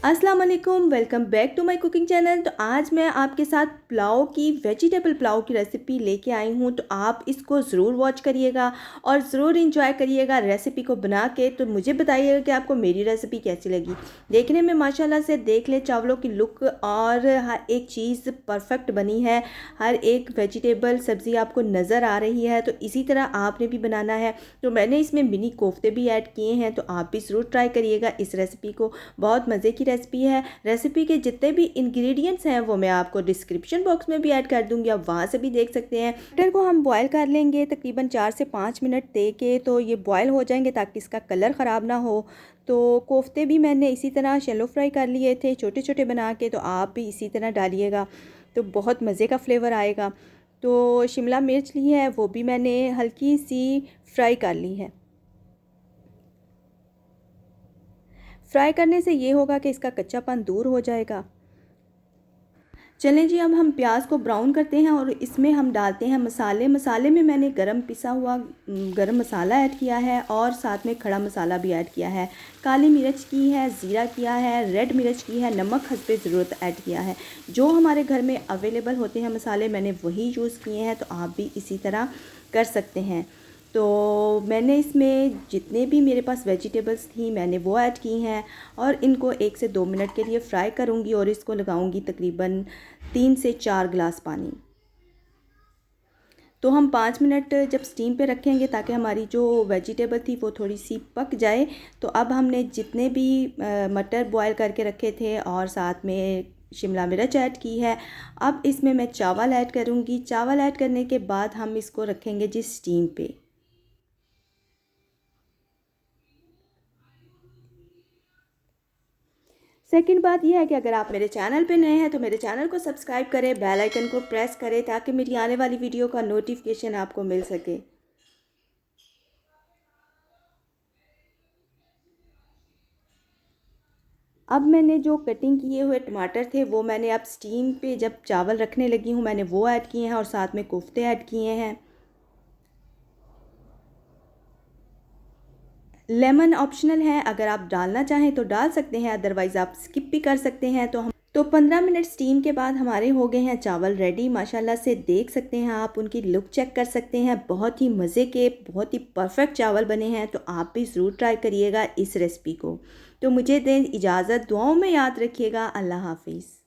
अस्सलाम वालेकुम, welcome back to my cooking channel. तो आज मैं आपके साथ पुलाव की वेजिटेबल पुलाव की रेसिपी लेके आई हूँ। तो आप इसको ज़रूर वॉच करिएगा और ज़रूर इंजॉय करिएगा रेसिपी को बना के। तो मुझे बताइएगा कि आपको मेरी रेसिपी कैसी लगी। देखने में माशाल्लाह से देख ले चावलों की लुक और हर एक चीज़ परफेक्ट बनी है। हर एक वेजिटेबल सब्ज़ी आपको नज़र आ रही है। तो इसी तरह आपने भी बनाना है। तो मैंने इसमें मिनी कोफ्ते भी ऐड किए हैं, तो आप भी ज़रूर ट्राई करिएगा इस रेसिपी को। बहुत मज़े की रेसिपी है। रेसिपी के जितने भी इंग्रेडिएंट्स हैं वो मैं आपको डिस्क्रिप्शन बॉक्स में भी ऐड कर दूंगी, आप वहाँ से भी देख सकते हैं। मटर को हम बॉयल कर लेंगे तकरीबन 4 से 5 मिनट दे के, तो ये बॉयल हो जाएंगे ताकि इसका कलर ख़राब ना हो। तो कोफ्ते भी मैंने इसी तरह शैलो फ्राई कर लिए थे छोटे छोटे बना के, तो आप भी इसी तरह डालिएगा तो बहुत मज़े का फ्लेवर आएगा। तो शिमला मिर्च ली है, वो भी मैंने हल्की सी फ्राई कर ली है। फ्राई करने से ये होगा कि इसका कच्चापन दूर हो जाएगा। चलें जी, अब हम प्याज को ब्राउन करते हैं और इसमें हम डालते हैं मसाले। मसाले में मैंने गरम पिसा हुआ गरम मसाला ऐड किया है और साथ में खड़ा मसाला भी ऐड किया है। काली मिर्च की है, ज़ीरा किया है, रेड मिर्च की है, नमक हस्बे ज़रूरत ऐड किया है। जो हमारे घर में अवेलेबल होते हैं मसाले मैंने वही यूज़ किए हैं, तो आप भी इसी तरह कर सकते हैं। तो मैंने इसमें जितने भी मेरे पास वेजिटेबल्स थी मैंने वो ऐड की हैं और इनको 1 से 2 मिनट के लिए फ्राई करूँगी और इसको लगाऊँगी तकरीबन 3 से 4 गिलास पानी। तो हम 5 मिनट जब स्टीम पे रखेंगे ताकि हमारी जो वेजिटेबल थी वो थोड़ी सी पक जाए। तो अब हमने जितने भी मटर बॉयल करके रखे थे और साथ में शिमला मिर्च ऐड की है। अब इसमें मैं चावल ऐड करूँगी। चावल ऐड करने के बाद हम इसको रखेंगे जी स्टीम पे। सेकंड बात यह है कि अगर आप मेरे चैनल पे नए हैं तो मेरे चैनल को सब्सक्राइब करें, बेल आइकन को प्रेस करें ताकि मेरी आने वाली वीडियो का नोटिफिकेशन आपको मिल सके। अब मैंने जो कटिंग किए हुए टमाटर थे वो मैंने अब स्टीम पे जब चावल रखने लगी हूँ मैंने वो ऐड किए हैं और साथ में कोफ्ते ऐड किए हैं। लेमन ऑप्शनल है, अगर आप डालना चाहें तो डाल सकते हैं, अदरवाइज़ आप स्किप भी कर सकते हैं। तो 15 मिनट स्टीम के बाद हमारे हो गए हैं चावल रेडी। माशाल्लाह से देख सकते हैं आप, उनकी लुक चेक कर सकते हैं। बहुत ही मज़े के बहुत ही परफेक्ट चावल बने हैं। तो आप भी ज़रूर ट्राई करिएगा इस रेसिपी को। तो मुझे दें इजाज़त, दुआओं में याद रखिएगा। अल्लाह हाफिज़।